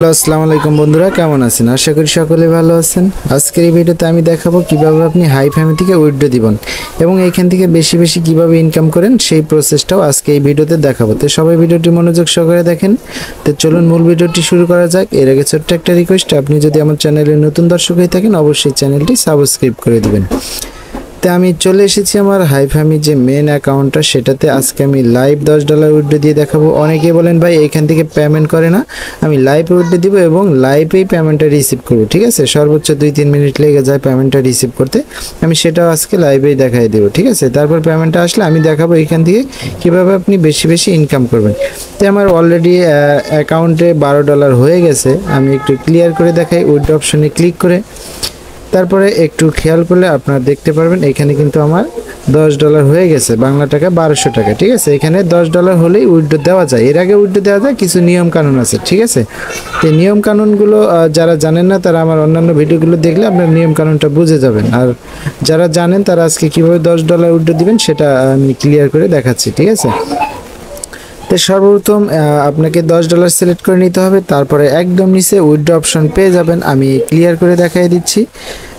আসসালামু আলাইকুম বন্ধুরা, কেমন আছেন? আশা করি সকলে ভালো আছেন। আজকের এই ভিডিওতে আমি দেখাবো কিভাবে আপনি হাইফামি থেকে উইথড্র দিবেন এবং এখান থেকে বেশি বেশি কিভাবে ইনকাম করেন সেই প্রসেসটাও আজকে এই ভিডিওতে দেখাবো। তো সবাই ভিডিওটি মনোযোগ সহকারে দেখেন। তো চলুন মূল ভিডিওটি শুরু করা যাক। এর আগে ছোট্ট একটা রিকোয়েস্ট, আপনি যদি আমার চ্যানেলে নতুন দর্শক হয়ে থাকেন অবশ্যই চ্যানেলটি সাবস্ক্রাইব করে দিবেন। তো আমি চলে এসেছি আমার হাইফামি যে মেন অ্যাকাউন্টটা, সেটাতে আজকে আমি লাইভ $10 উইথড্র দিয়ে দেখাবো। অনেকে বলেন ভাই এখান থেকে পেমেন্ট করে না, আমি লাইভ উইথড্র দিব এবং লাইভেই পেমেন্টটা রিসিভ করব। ঠিক আছে, সর্বোচ্চ 2-3 মিনিট লেগে যায় পেমেন্টটা রিসিভ করতে। আমি সেটাও আজকে লাইভেই দেখাই দেবো। ঠিক আছে, তারপর পেমেন্টটা আসলে আমি দেখাবো এখান থেকে কীভাবে আপনি বেশি বেশি ইনকাম করবেন। তো আমার অলরেডি অ্যাকাউন্টে $12 হয়ে গেছে। আমি একটু ক্লিয়ার করে দেখাই। উইথড্র অপশনে ক্লিক করে তারপরে একটু খেয়াল করলে আপনারা দেখতে পারবেন এখানে কিন্তু আমার $10 হয়ে গেছে, বাংলা টাকা 1200 টাকা। ঠিক আছে, এখানে $10 হলেই উইথড্র দেওয়া যায়। এর আগে উইথড্র দেওয়া যায়, কিছু নিয়ম কানুন আছে। ঠিক আছে, তো নিয়ম কানুনগুলো যারা জানেন না তারা আমার অন্যান্য ভিডিওগুলো দেখলে আপনার নিয়ম কানুনটা বুঝে যাবেন। আর যারা জানেন তারা আজকে কীভাবে $10 উইথড্র দিবেন সেটা আমি ক্লিয়ার করে দেখাচ্ছি। ঠিক আছে, তো সর্বপ্রথম আপনাকে $10 সিলেক্ট করে নিতে হবে। তারপরে একদম নিচে উইথড্র অপশন পেয়ে যাবেন। আমি ক্লিয়ার করে দেখাই দিচ্ছি।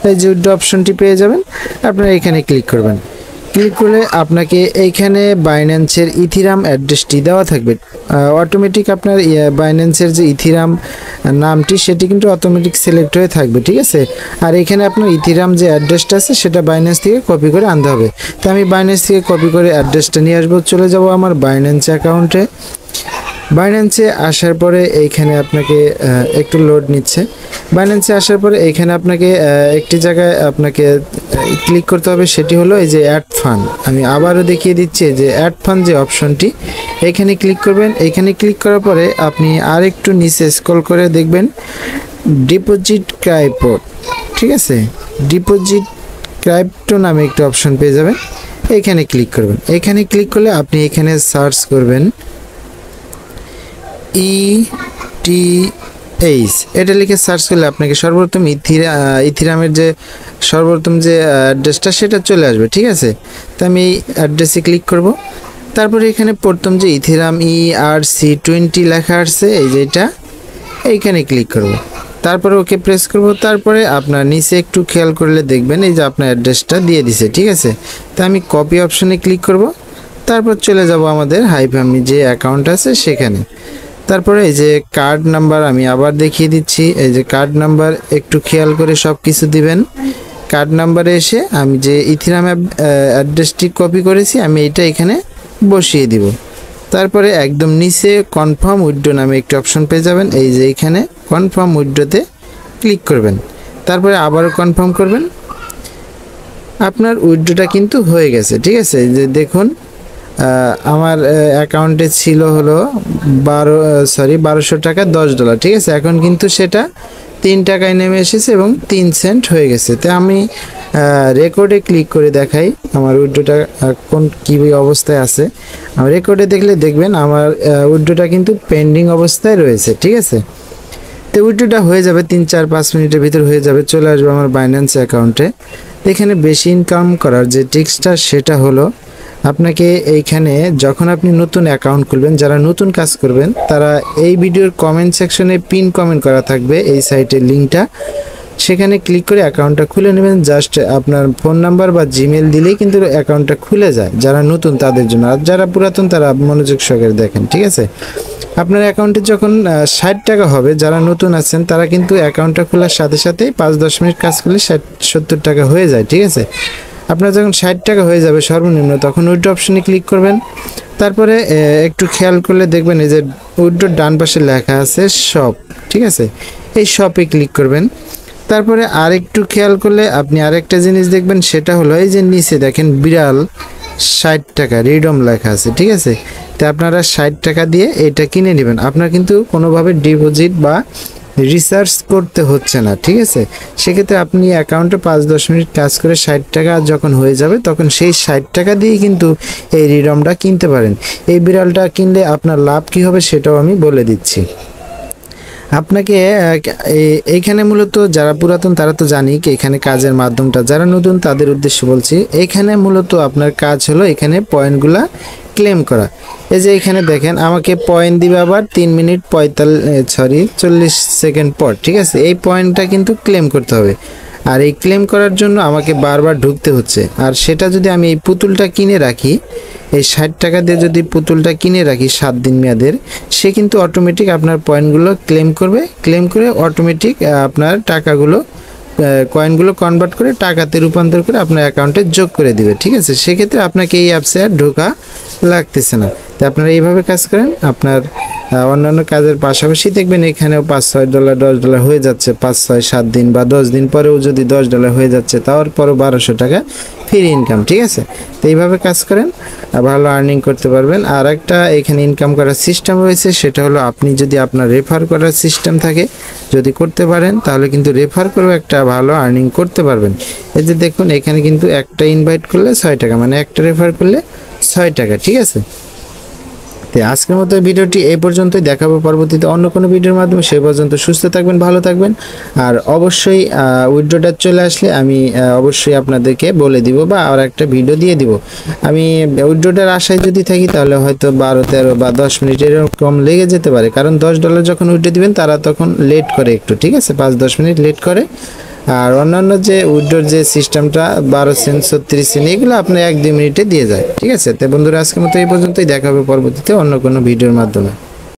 এই যে উইথড্র অপশনটি পেয়ে যাবেন, আপনারা এখানে ক্লিক করবেন। ক্লিক করলে আপনাকে এইখানে বাইন্যান্সের ইথিরাম অ্যাড্রেসটি দেওয়া থাকবে। অটোমেটিক আপনার বাইন্যান্সের যে ইথিরাম নামটি সেটি কিন্তু অটোমেটিক সিলেক্ট হয়ে থাকবে। ঠিক আছে, আর এখানে আপনার ইথিরাম যে অ্যাড্রেসটা আছে সেটা বাইন্যান্স থেকে কপি করে আনতে হবে। তো আমি বাইন্যান্স থেকে কপি করে অ্যাড্রেসটা নিয়ে আসবো। চলে যাব আমার বাইন্যান্স অ্যাকাউন্টে। বাইন্যান্সে আসার পরে এইখানে আপনাকে একটু লোড নিচ্ছে। বাইন্যান্সে আসার পরে এইখানে আপনাকে একটি জায়গায় আপনাকে ক্লিক করতে হবে, সেটি হলো এই যে অ্যাড ফান্ড। আমি আবারও দেখিয়ে দিচ্ছি যে অ্যাড ফান্ড যে অপশনটি, এখানে ক্লিক করবেন। এখানে ক্লিক করার পরে আপনি আর একটু নিচে স্ক্রল করে দেখবেন ডিপোজিট ক্রাইপ্টো। ঠিক আছে, ডিপোজিট ক্রাইপ্টো নামে একটা অপশন পেয়ে যাবেন, এখানে ক্লিক করবেন। এখানে ক্লিক করলে আপনি এখানে সার্চ করবেন ETH, এটা লিখে সার্চ করলে আপনাকে সর্বপ্রথম ইথিরামের যে সর্বপ্রথম যে অ্যাড্রেসটা সেটা চলে আসবে। ঠিক আছে, তো আমি এই অ্যাড্রেসে ক্লিক করব। তারপরে এখানে প্রথম যে ইথিরাম ERC20 লেখা আসছে, এই যে এটা, এইখানে ক্লিক করব। তারপরে ওকে প্রেস করব। তারপরে আপনার নিচে একটু খেয়াল করলে দেখবেন এই যে আপনার অ্যাড্রেসটা দিয়ে দিছে। ঠিক আছে, তো আমি কপি অপশনে ক্লিক করব। তারপর চলে যাব আমাদের হাইফামি যে অ্যাকাউন্ট আছে সেখানে। তারপরে এই যে কার্ড নাম্বার আমি আবার দেখিয়ে দিচ্ছি। এই যে কার্ড নাম্বার একটু খেয়াল করে সব কিছু দিবেন। কার্ড নাম্বারে এসে আমি যে ইথিরাম অ্যাড্রেসটি কপি করেছি আমি এটা এখানে বসিয়ে দিব। তারপরে একদম নিচে কনফার্ম উইথড্র নামে একটি অপশন পেয়ে যাবেন। এই যে এখানে কনফার্ম উইথড্রতে ক্লিক করবেন। তারপরে আবারও কনফার্ম করবেন। আপনার উইথড্রটা কিন্তু হয়ে গেছে। ঠিক আছে, যে দেখুন আমার অ্যাকাউন্টে ছিল হলো 1200 টাকা $10। ঠিক আছে, এখন কিন্তু সেটা 3 টাকায় নেমে এসেছে এবং 3 সেন্ট হয়ে গেছে। তো আমি রেকর্ডে ক্লিক করে দেখাই আমার উইথড্রটা কোন কী অবস্থায় আছে। আমার রেকর্ডে দেখলে দেখবেন আমার উইথড্রটা কিন্তু পেন্ডিং অবস্থায় রয়েছে। ঠিক আছে, তো উইথড্রটা হয়ে যাবে 3-4-5 মিনিটের ভিতর হয়ে যাবে। চলে আসবে আমার বাইন্যান্স অ্যাকাউন্টে। এখানে বেশি ইনকাম করার যে ট্রিক্সটা সেটা হলো আপনাকে এইখানে যখন আপনি নতুন অ্যাকাউন্ট খুলবেন, যারা নতুন কাজ করবেন তারা এই ভিডিওর কমেন্ট সেকশনে পিন কমেন্ট করা থাকবে এই সাইটের লিঙ্কটা, সেখানে ক্লিক করে অ্যাকাউন্টটা খুলে নেবেন। জাস্ট আপনার ফোন নাম্বার বা জিমেল দিলেই কিন্তু অ্যাকাউন্টটা খুলে যায়, যারা নতুন তাদের জন্য। আর যারা পুরাতন তারা মনোযোগ সহকারে দেখেন। ঠিক আছে, আপনার অ্যাকাউন্টে যখন 60 টাকা হবে, যারা নতুন আছেন তারা কিন্তু অ্যাকাউন্টটা খোলার সাথে সাথেই 5-10 মিনিট কাজ করলে 60-70 টাকা হয়ে যায়। ঠিক আছে, আপনার যখন 60 টাকা হয়ে যাবে সর্বনিম্ন, তখন উইথড্র অপশনে ক্লিক করবেন। তারপরে একটু খেয়াল করলে দেখবেন এই যে উইথড্র ডান পাশে লেখা আছে শপ। ঠিক আছে, এই শপে ক্লিক করবেন। তারপরে আরেকটু খেয়াল করলে আপনি আরেকটা জিনিস দেখবেন, সেটা হলো এই যে নিচে দেখেন বিড়াল 60 টাকা রিডম লেখা আছে। ঠিক আছে, তো আপনারা 60 টাকা দিয়ে এটা কিনে নেবেন। আপনার কিন্তু কোনোভাবে ডিপোজিট বা রিসার্চ করতে হচ্ছে না। ঠিক আছে, সেক্ষেত্রে আপনি অ্যাকাউন্টে 5-10 মিনিট কাজ করে 60 টাকা যখন হয়ে যাবে তখন সেই 60 টাকা দিয়েই কিন্তু এই রিডমটা কিনতে পারেন। এই বিড়ালটা কিনলে আপনার লাভ কী হবে সেটাও আমি বলে দিচ্ছি। আপনাকে এইখানে মূলত যারা পুরাতন তারা তো জানি কি এখানে কাজের মাধ্যমটা, যারা নতুন তাদের উদ্দেশ্যে বলছি। এখানে মূলত আপনার কাজ হলো এখানে পয়েন্টগুলা ক্লেম করা। এই যে এখানে দেখেন আমাকে পয়েন্ট দিবে আবার 3 মিনিট 40 সেকেন্ড পর, ঠিক আছে। এই পয়েন্টটা কিন্তু ক্লেম করতে হবে, আর এই ক্লেম করার জন্য আমাকে বারবার ঢুকতে হচ্ছে। আর সেটা যদি আমি এই পুতুলটা কিনে রাখি, এই 60 টাকা দিয়ে যদি পুতুলটা কিনে রাখি 7 দিন মেয়াদের, সে কিন্তু অটোমেটিক আপনার পয়েন্টগুলো ক্লেম করবে। ক্লেম করে অটোমেটিক আপনার টাকাগুলো কয়েনগুলো কনভার্ট করে টাকাতে রূপান্তর করে আপনার অ্যাকাউন্টে যোগ করে দিবে, ঠিক আছে। সেক্ষেত্রে আপনাকে এই অ্যাপসে আর ঢোকা লাগতেছে না। তো আপনারা এইভাবে কাজ করেন। আপনার অন্যান্য কাজের পাশাপাশি দেখবেন এখানেও $5-6 $10 হয়ে যাচ্ছে, 5-6-7 দিন বা 10 দিন পরেও যদি $10 হয়ে যাচ্ছে, তারপরও 1200 টাকা ফ্রি ইনকাম, ঠিক আছে। তো এইভাবে কাজ করেন, ভালো আর্নিং করতে পারবেন। আর একটা এখানে ইনকাম করার সিস্টেম রয়েছে, সেটা হলো আপনি যদি আপনার রেফার করার সিস্টেম থাকে, যদি করতে পারেন তাহলে কিন্তু রেফার করেও একটা ভালো আর্নিং করতে পারবেন। এই যে দেখুন এখানে কিন্তু একটা ইনভাইট করলে 6 টাকা, মানে একটা রেফার করলে 6 টাকা, ঠিক আছে। তো আজকের মতো ভিডিওটি এই পর্যন্তই, দেখাবো পরবর্তীতে অন্য কোনো ভিডিওর মাধ্যমে। সেই পর্যন্ত সুস্থ থাকবেন, ভালো থাকবেন। আর অবশ্যই উইথড্রটা চলে আসলে আমি অবশ্যই আপনাদেরকে বলে দিব বা আর একটা ভিডিও দিয়ে দিব। আমি উইথড্রটার আশায় যদি থাকি তাহলে হয়তো 12-13 বা 10 মিনিট এরকম লেগে যেতে পারে, কারণ $10 যখন উইথড্র দিবেন তারা তখন লেট করে একটু, ঠিক আছে, 5-10 মিনিট লেট করে। আর অন্যান্য যে উইথড্রর যে সিস্টেমটা 12 সেন্ট 36 সেন্ট এগুলো আপনার 1-2 মিনিটে দিয়ে যায়, ঠিক আছে। তো বন্ধুরা আজকের মতো এই পর্যন্তই, দেখা হবে পরবর্তীতে অন্য কোনো ভিডিওর মাধ্যমে।